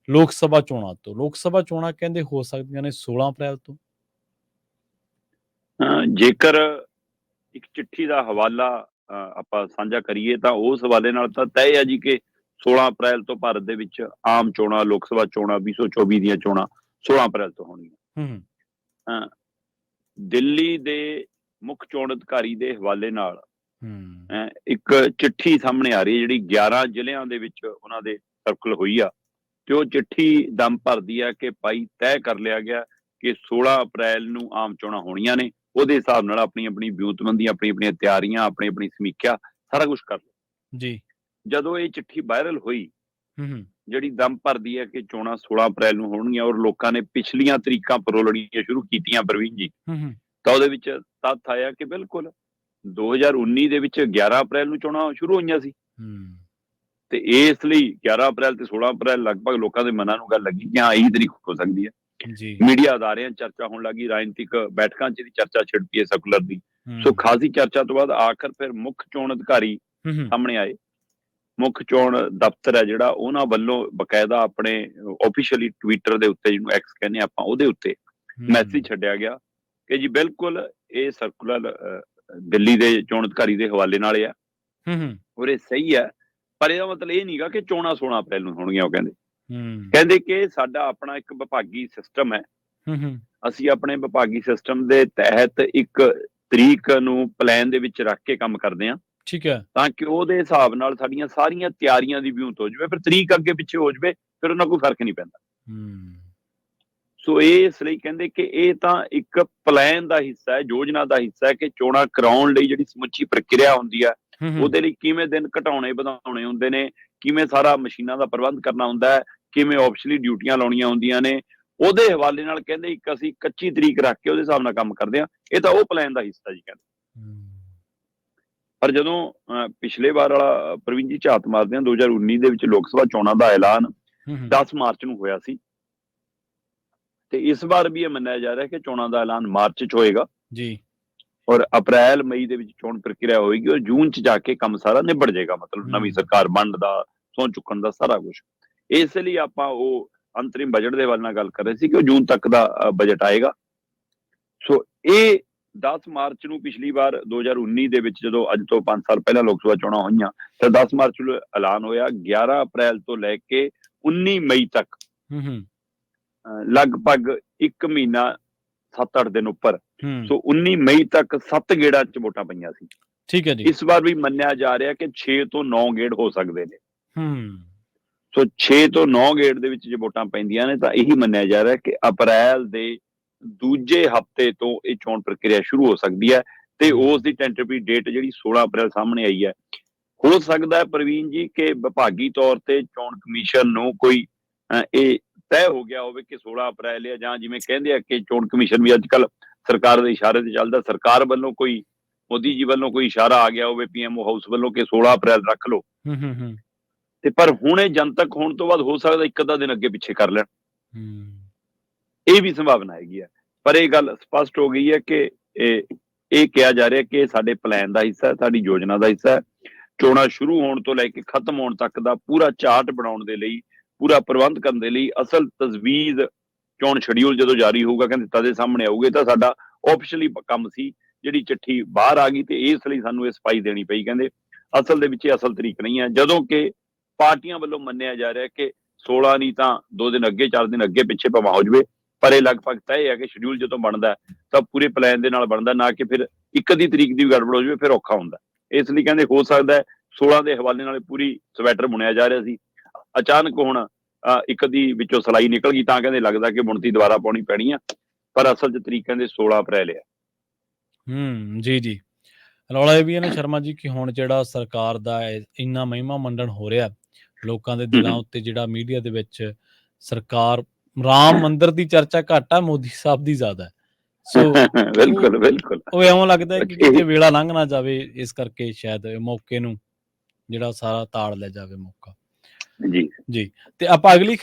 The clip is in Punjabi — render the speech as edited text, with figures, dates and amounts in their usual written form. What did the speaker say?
ਲੋਕ ਸਭਾ ਚੋਣਾਂ ਤੋਂ। ਲੋਕ ਸਭਾ ਚੋਣਾਂ ਕਹਿੰਦੇ ਹੋ ਸਕਦੀਆਂ ਨੇ 16 ਅਪ੍ਰੈਲ ਤੋਂ। ਜੇਕਰ ਇੱਕ ਚਿੱਠੀ ਦਾ ਹਵਾਲਾ ਆਪਾਂ ਸਾਂਝਾ ਕਰੀਏ ਤਾਂ ਉਸ ਹਵਾਲੇ ਨਾਲ ਤਾਂ ਤੈਅ ਹੈ ਜੀ ਕਿ 16 ਅਪ੍ਰੈਲ ਤੋਂ ਭਾਰਤ ਦੇ ਵਿੱਚ ਆਮ ਚੋਣਾਂ, ਲੋਕ ਸਭਾ ਚੋਣਾਂ 2024 ਦੀਆਂ ਚੋਣਾਂ 16 ਅਪ੍ਰੈਲ ਤੋਂ ਹੋਣਗੀਆਂ। ਹੂੰ ਦਿੱਲੀ ਦੇ ਮੁੱਖ ਚੋਣ ਅਧਿਕਾਰੀ ਦੇ ਹਵਾਲੇ ਨਾਲ ਹੂੰ ਇੱਕ ਚਿੱਠੀ ਸਾਹਮਣੇ ਆ ਰਹੀ ਹੈ, ਜਿਹੜੀ 11 ਜ਼ਿਲ੍ਹਿਆਂ ਦੇ ਵਿੱਚ ਉਹਨਾਂ ਦੇ ਸਰਕਲ ਹੋਈ ਆ, ਤੇ ਉਹ ਚਿੱਠੀ ਦਮ ਭਰਦੀ ਆ ਕਿ ਭਾਈ ਤੈਅ ਕਰ ਲਿਆ ਗਿਆ ਕਿ 16 ਅਪ੍ਰੈਲ ਨੂੰ ਆਮ ਚੋਣਾਂ ਹੋਣੀਆਂ ਨੇ। ਉਹਦੇ ਹਿਸਾਬ ਨਾਲ ਆਪਣੀ ਆਪਣੀ ਵਿਉਂਤਬੰਦੀ, ਆਪਣੀ ਆਪਣੀਆਂ ਤਿਆਰੀਆਂ, ਆਪਣੀ ਆਪਣੀ ਸਮੀਖਿਆ ਸਾਰਾ ਕੁਝ ਕਰ ਲਓ ਜੀ। ਜਦੋਂ ਇਹ ਚਿੱਠੀ ਵਾਇਰਲ ਹੋਈ, ਹੂੰ ਜਿਹੜੀ ਦਮ ਭਰਦੀ ਹੈ ਕਿ ਚੋਣਾਂ 16 ਅਪ੍ਰੈਲ ਨੂੰ ਹੋਣਗੀਆਂ, ਔਰ ਲੋਕਾਂ ਨੇ ਪਿਛਲੀਆਂ ਤਰੀਕਾਂ ਪਰੋਲਣੀਆਂ ਸ਼ੁਰੂ ਕੀਤੀਆਂ ਪ੍ਰਵੀਨ ਜੀ, ਹੂੰ ਤਾਂ ਉਹਦੇ ਵਿੱਚ ਤੱਥ ਆਇਆ ਕਿ ਬਿਲਕੁਲ 2019 ਦੇ ਵਿੱਚ 11 ਅਪ੍ਰੈਲ ਨੂੰ ਚੋਣਾਂ ਸ਼ੁਰੂ ਹੋਈਆਂ ਸੀ, ਤੇ ਇਸ ਲਈ 11 ਅਪ੍ਰੈਲ ਤੇ 16 ਅਪ੍ਰੈਲ ਲਗਭਗ ਲੋਕਾਂ ਦੇ ਮਨਾਂ ਨੂੰ ਗੱਲ ਲੱਗੀ ਕਿ ਹਾਂ ਇਹੀ ਤਰੀਕ ਹੋ ਸਕਦੀ ਹੈ। ਜੀ। ਮੀਡੀਆ ਅਦਾਰਿਆਂ 'ਚ ਚਰਚਾ ਹੋਣ ਲੱਗੀ, ਰਾਜਨੀਤਿਕ ਬੈਠਕਾਂ 'ਚ ਇਹਦੀ ਚਰਚਾ ਛਿੜ ਪਈ ਹੈ ਸਰਕੂਲਰ ਦੀ। ਸੋ ਖਾਸੀ ਚਰਚਾ ਤੋਂ ਬਾਅਦ ਆਖਰ ਫਿਰ ਮੁੱਖ ਚੋਣ ਅਧਿਕਾਰੀ ਸਾਹਮਣੇ ਆਏ। ਮੁੱਖ ਚੋਣ ਦਫ਼ਤਰ ਹੈ ਜਿਹੜਾ, ਉਹਨਾਂ ਵੱਲੋਂ ਬਕਾਇਦਾ ਆਪਣੇ ਆਫੀਸ਼ੀਅਲੀ ਟਵਿੱਟਰ ਦੇ ਉੱਤੇ, ਜਿਹਨੂੰ ਐਕਸ ਕਹਿੰਦੇ ਆਪਾਂ, ਉਹਦੇ ਉੱਤੇ ਮੈਸੇਜ ਛੱਡਿਆ ਗਿਆ ਕਿ ਜੀ ਬਿਲਕੁਲ ਇਹ ਸਰਕੂਲਰ ਦਿੱਲੀ ਦੇ ਚੋਣ ਅਧਿਕਾਰੀ ਦੇ ਹਵਾਲੇ ਨਾਲ ਆ, ਔਰ ਇਹ ਸਹੀ ਹੈ, ਪਰ ਇਹਦਾ ਮਤਲਬ ਇਹ ਨਹੀਂਗਾ ਕਿ ਚੋਣਾਂ 16 ਅਪ੍ਰੈਲ ਨੂੰ ਹੋਣਗੀਆਂ। ਉਹ ਕਹਿੰਦੇ ਕਿ ਸਾਡਾ ਆਪਣਾ ਇੱਕ ਵਿਭਾਗੀ ਸਿਸਟਮ ਹੈ, ਅਸੀਂ ਆਪਣੇ ਵਿਭਾਗੀ ਸਿਸਟਮ ਦੇ ਤਹਿਤ ਇੱਕ ਤਰੀਕ ਨੂੰ ਪਲਾਨ ਦੇ ਵਿੱਚ ਰੱਖ ਕੇ ਕੰਮ ਕਰਦੇ ਹਾਂ, ਠੀਕ ਹੈ, ਤਾਂ ਕਿ ਉਹਦੇ ਹਿਸਾਬ ਨਾਲ ਸਾਡੀਆਂ ਸਾਰੀਆਂ ਤਿਆਰੀਆਂ ਦੀ ਵਿਉਂਤ ਹੋ ਜਾਵੇ। ਫਿਰ ਤਰੀਕ ਅੱਗੇ ਪਿੱਛੇ ਹੋ ਜਾਵੇ, ਫਿਰ ਉਹਨਾਂ ਕੋਈ ਫਰਕ ਨਹੀਂ ਪੈਂਦਾ। ਸੋ ਇਹ ਇਸ ਲਈ ਕਹਿੰਦੇ ਕਿ ਇਹ ਤਾਂ ਇੱਕ ਪਲਾਨ ਦਾ ਹਿੱਸਾ ਹੈ, ਯੋਜਨਾ ਦਾ ਹਿੱਸਾ ਹੈ ਕਿ ਚੋਣਾਂ ਕਰਾਉਣ ਲਈ ਜਿਹੜੀ ਸਮੁੱਚੀ ਪ੍ਰਕਿਰਿਆ ਹੁੰਦੀ ਹੈ, ਉਹਦੇ ਲਈ ਕਿਵੇਂ ਦਿਨ ਘਟਾਉਣੇ ਵਧਾਉਣੇ ਹੁੰਦੇ ਨੇ, ਕਿਵੇਂ ਸਾਰਾ ਮਸ਼ੀਨਾਂ ਦਾ ਪ੍ਰਬੰਧ ਕਰਨਾ ਹੁੰਦਾ ਹੈ, ਕਿਵੇਂ ਆਫਿਸ਼ਲੀ ਡਿਊਟੀਆਂ ਲਾਉਣੀਆਂ ਹੁੰਦੀਆਂ ਨੇ, ਉਹਦੇ ਹਵਾਲੇ ਨਾਲ ਕਹਿੰਦੇ ਇੱਕ ਅਸੀਂ ਕੱਚੀ ਤਰੀਕ ਰੱਖ ਕੇ ਉਹਦੇ ਹਿਸਾਬ ਨਾਲ ਕੰਮ ਕਰਦੇ ਹਾਂ। ਇਹ ਤਾਂ ਉਹ ਪਲਾਨ ਦਾ ਹਿੱਸਾ ਜੀ ਕਹਿੰਦੇ। ਪਰ ਜਦੋਂ ਪਿਛਲੇ ਵਾਰ ਵਾਲਾ ਪ੍ਰਵੀਨ ਜੀ ਝਾਤ ਮਾਰਦੇ ਹਾਂ, 2019 ਦੇ ਵਿੱਚ ਲੋਕ ਸਭਾ ਚੋਣਾਂ ਦਾ ਐਲਾਨ 10 ਮਾਰਚ ਨੂੰ ਹੋਇਆ ਸੀ, ਤੇ ਇਸ ਵਾਰ ਵੀ ਇਹ ਮੰਨਿਆ ਜਾ ਰਿਹਾ ਕਿ ਚੋਣਾਂ ਦਾ ਐਲਾਨ ਮਾਰਚ 'ਚ ਹੋਏਗਾ ਜੀ, ਔਰ ਅਪ੍ਰੈਲ ਮਈ ਦੇ ਵਿੱਚ ਚੋਣ ਪ੍ਰਕਿਰਿਆ ਹੋਏਗੀ, ਔਰ ਜੂਨ 'ਚ ਜਾ ਕੇ ਕੰਮ ਸਾਰਾ ਨਿਬੜ ਜਾਏਗਾ, ਮਤਲਬ ਨਵੀਂ ਸਰਕਾਰ ਬਣਨ ਦਾ, ਸਹੁੰ ਚੁੱਕਣ ਦਾ ਸਾਰਾ ਕੁਝ। ਇਸ ਲਈ ਆਪਾਂ ਉਹ ਅੰਤਰਿਮ ਬਜਟ ਦੇ ਵੱਲ ਨਾਲ ਗੱਲ ਕਰ ਰਹੇ ਸੀ ਕਿ ਉਹ ਜੂਨ ਤੱਕ ਦਾ ਬਜਟ ਆਏਗਾ। ਸੋ ਇਹ 10 ਮਾਰਚ ਨੂੰ ਪਿਛਲੀ ਵਾਰ 2019 ਦੇ ਵਿੱਚ, ਜਦੋਂ ਅੱਜ ਤੋਂ 5 ਸਾਲ ਪਹਿਲਾਂ ਲੋਕ ਸਭਾ ਚੋਣਾਂ ਹੋਈਆਂ, ਤਾਂ 10 ਮਾਰਚ ਨੂੰ ਐਲਾਨ ਹੋਇਆ। 11 ਅਪ੍ਰੈਲ ਤੋਂ ਲੈ ਕੇ 19 ਮਈ ਤੱਕ ਲਗਭਗ 1 ਮਹੀਨਾ 7-8 ਦਿਨ ਉੱਪਰ, ਸੋ 19 ਮਈ ਤੱਕ 7 ਗੇੜਾਂ 'ਚ ਵੋਟਾਂ ਪਈਆਂ ਸੀ। ਠੀਕ ਹੈ ਜੀ। ਇਸ ਵਾਰ ਵੀ ਮੰਨਿਆ ਜਾ ਰਿਹਾ ਕਿ 6 ਤੋਂ 9 ਗੇੜ ਹੋ ਸਕਦੇ ਨੇ। ਸੋ 6 ਤੋਂ 9 ਗੇੜ ਦੇ ਵਿੱਚ ਜੇ ਵੋਟਾਂ ਪੈਂਦੀਆਂ ਨੇ, ਤਾਂ ਇਹੀ ਮੰਨਿਆ ਜਾ ਰਿਹਾ ਕਿ ਅਪ੍ਰੈਲ ਦੇ ਦੂਜੇ ਹਫ਼ਤੇ ਤੋਂ ਇਹ ਚੋਣ ਪ੍ਰਕਿਰਿਆ ਸ਼ੁਰੂ ਹੋ ਸਕਦੀ ਹੈ, ਤੇ ਉਸ ਦੀ ਟੈਂਟੇਟਿਵ ਡੇਟ ਜਿਹੜੀ 16 ਅਪ੍ਰੈਲ ਸਾਹਮਣੇ ਆਈ ਹੈ। ਹੋ ਸਕਦਾ ਹੈ ਪ੍ਰਵੀਨ ਜੀ ਕਿ ਵਿਭਾਗੀ ਤੌਰ ਤੇ ਚੋਣ ਕਮਿਸ਼ਨ ਨੂੰ ਕੋਈ ਇਹ ਤੈਅ ਹੋ ਗਿਆ ਹੋਵੇ ਕਿ 16 ਅਪ੍ਰੈਲ ਹੈ, ਜਾਂ ਜਿਵੇਂ ਕਹਿੰਦੇ ਆ ਕਿ ਚੋਣ ਕਮਿਸ਼ਨ ਵੀ ਅੱਜ ਕੱਲ ਸਰਕਾਰ ਦੇ ਇਸ਼ਾਰੇ ਤੇ ਚੱਲਦਾ, ਸਰਕਾਰ ਵੱਲੋਂ ਕੋਈ, ਮੋਦੀ ਜੀ ਵੱਲੋਂ ਕੋਈ ਇਸ਼ਾਰਾ ਆ ਗਿਆ ਹੋਵੇ PMO ਹਾਊਸ ਵੱਲੋਂ ਕਿ 16 ਅਪ੍ਰੈਲ ਰੱਖ ਲਓ, ਤੇ ਪਰ ਹੁਣ ਇਹ ਜਨਤਕ ਹੋਣ ਤੋਂ ਬਾਅਦ ਹੋ ਸਕਦਾ ਇੱਕ ਅੱਧਾ ਦਿਨ ਅੱਗੇ ਪਿੱਛੇ ਕਰ ਲੈਣ, ਇਹ ਵੀ ਸੰਭਾਵਨਾ ਹੈਗੀ ਹੈ। ਪਰ ਇਹ ਗੱਲ ਸਪਸ਼ਟ ਹੋ ਗਈ ਹੈ ਕਿ ਇਹ ਕਿਹਾ ਜਾ ਰਿਹਾ ਕਿ ਸਾਡੇ ਪਲਾਨ ਦਾ ਹਿੱਸਾ ਹੈ, ਸਾਡੀ ਯੋਜਨਾ ਦਾ ਹਿੱਸਾ ਹੈ। ਚੋਣਾਂ ਸ਼ੁਰੂ ਹੋਣ ਤੋਂ ਲੈ ਕੇ ਖਤਮ ਹੋਣ ਤੱਕ ਦਾ ਪੂਰਾ ਚਾਰਟ ਬਣਾਉਣ ਦੇ ਲਈ, ਪੂਰਾ ਪ੍ਰਬੰਧ ਕਰਨ ਦੇ ਲਈ, ਅਸਲ ਤਜਵੀਜ਼ ਚੋਣ ਸ਼ਡਿਊਲ ਜਦੋਂ ਜਾਰੀ ਹੋਊਗਾ ਕਹਿੰਦੇ ਤਦੇ ਸਾਹਮਣੇ ਆਊਗੇ। ਤਾਂ ਸਾਡਾ ਆਫੀਸ਼ੀਅਲੀ ਕੰਮ ਸੀ, ਜਿਹੜੀ ਚਿੱਠੀ ਬਾਹਰ ਆ ਗਈ, ਤੇ ਇਸ ਲਈ ਸਾਨੂੰ ਇਹ ਸਫਾਈ ਦੇਣੀ ਪਈ। ਕਹਿੰਦੇ ਅਸਲ ਦੇ ਵਿੱਚ ਇਹ ਅਸਲ ਤਰੀਕ ਨਹੀਂ ਹੈ, ਜਦੋਂ ਕਿ ਪਾਰਟੀਆਂ ਵੱਲੋਂ ਮੰਨਿਆ ਜਾ ਰਿਹਾ ਕਿ 16 ਨਹੀਂ ਤਾਂ 2 ਦਿਨ ਅੱਗੇ, 4 ਦਿਨ ਅੱਗੇ ਪਿੱਛੇ ਭਾਵੇਂ ਹੋ ਜਾਵੇ, ਪਰ ਇਹ ਲਗਭਗ ਤੈਅ ਹੈ ਕਿ ਸ਼ਡਿਊਲ ਜਦੋਂ ਬਣਦਾ ਤਾਂ ਪੂਰੇ ਪਲਾਨ ਦੇ ਨਾਲ ਬਣਦਾ, ਨਾ ਕਿ ਫਿਰ ਇੱਕ ਅੱਧੀ ਤਰੀਕ ਦੀ ਗੜਬੜ ਹੋ ਜਾਵੇ, ਫਿਰ ਔਖਾ ਹੁੰਦਾ। ਇਸ ਲਈ ਕਹਿੰਦੇ ਹੋ ਸਕਦਾ ਹੈ 16 ਦੇ ਹਵਾਲੇ ਨਾਲ ਪੂਰੀ ਸਵੈਟਰ ਬੁਣਿਆ ਜਾ ਰਿਹਾ ਸੀ, ਅਚਾਨਕ ਹੁਣ ਇੱਕ ਅੱਧੀ ਵਿੱਚੋਂ ਸਲਾਈ ਨਿਕਲ ਗਈ, ਤਾਂ ਕਹਿੰਦੇ ਲੱਗਦਾ ਕਿ ਬੁਣਤੀ ਦੁਬਾਰਾ ਪਾਉਣੀ ਪੈਣੀ ਆ, ਪਰ ਅਸਲ 'ਚ ਤਰੀਕ ਕਹਿੰਦੇ 16 ਅਪ੍ਰੈਲ ਆ। ਜੀ ਜੀ। ਰੌਲਾ ਇਹ ਵੀ ਹੈ ਨਾ ਸ਼ਰਮਾ ਜੀ ਕਿ ਹੁਣ ਜਿਹੜਾ ਸਰਕਾਰ ਦਾ ਇੰਨਾ ਮਹਿਮਾ ਮੰਡਣ ਹੋ ਰਿਹਾ ਲੋਕਾਂ ਦੇ ਦਿਲਾਂ ਉੱਤੇ, ਜਿਹੜਾ ਮੀਡੀਆ ਦੇ ਵਿੱਚ ਸਰਕਾਰ ਰਾਮ ਮੰਦਿਰ ਦੀ ਚਰਚਾ ਘੱਟ ਆ, ਮੋਦੀ ਸਾਹਿਬ ਦੀ ਜ਼ਿਆਦਾ ਹੈ। ਸੋ ਬਿਲਕੁਲ ਬਿਲਕੁਲ, ਉਹ ਇਉਂ ਲੱਗਦਾ ਹੈ ਕਿ ਕਿਤੇ ਵੇਲਾ ਲੰਘ ਨਾ ਜਾਵੇ, ਇਸ ਕਰਕੇ ਸ਼ਾਇਦ ਮੌਕੇ ਨੂੰ ਜਿਹੜਾ ਸਾਰਾ ਤਾੜ ਲੈ ਜਾਵੇ ਮੌਕਾ। ਜੀ ਜੀ। ਤੇ ਆਪਾਂ ਅਗਲੀ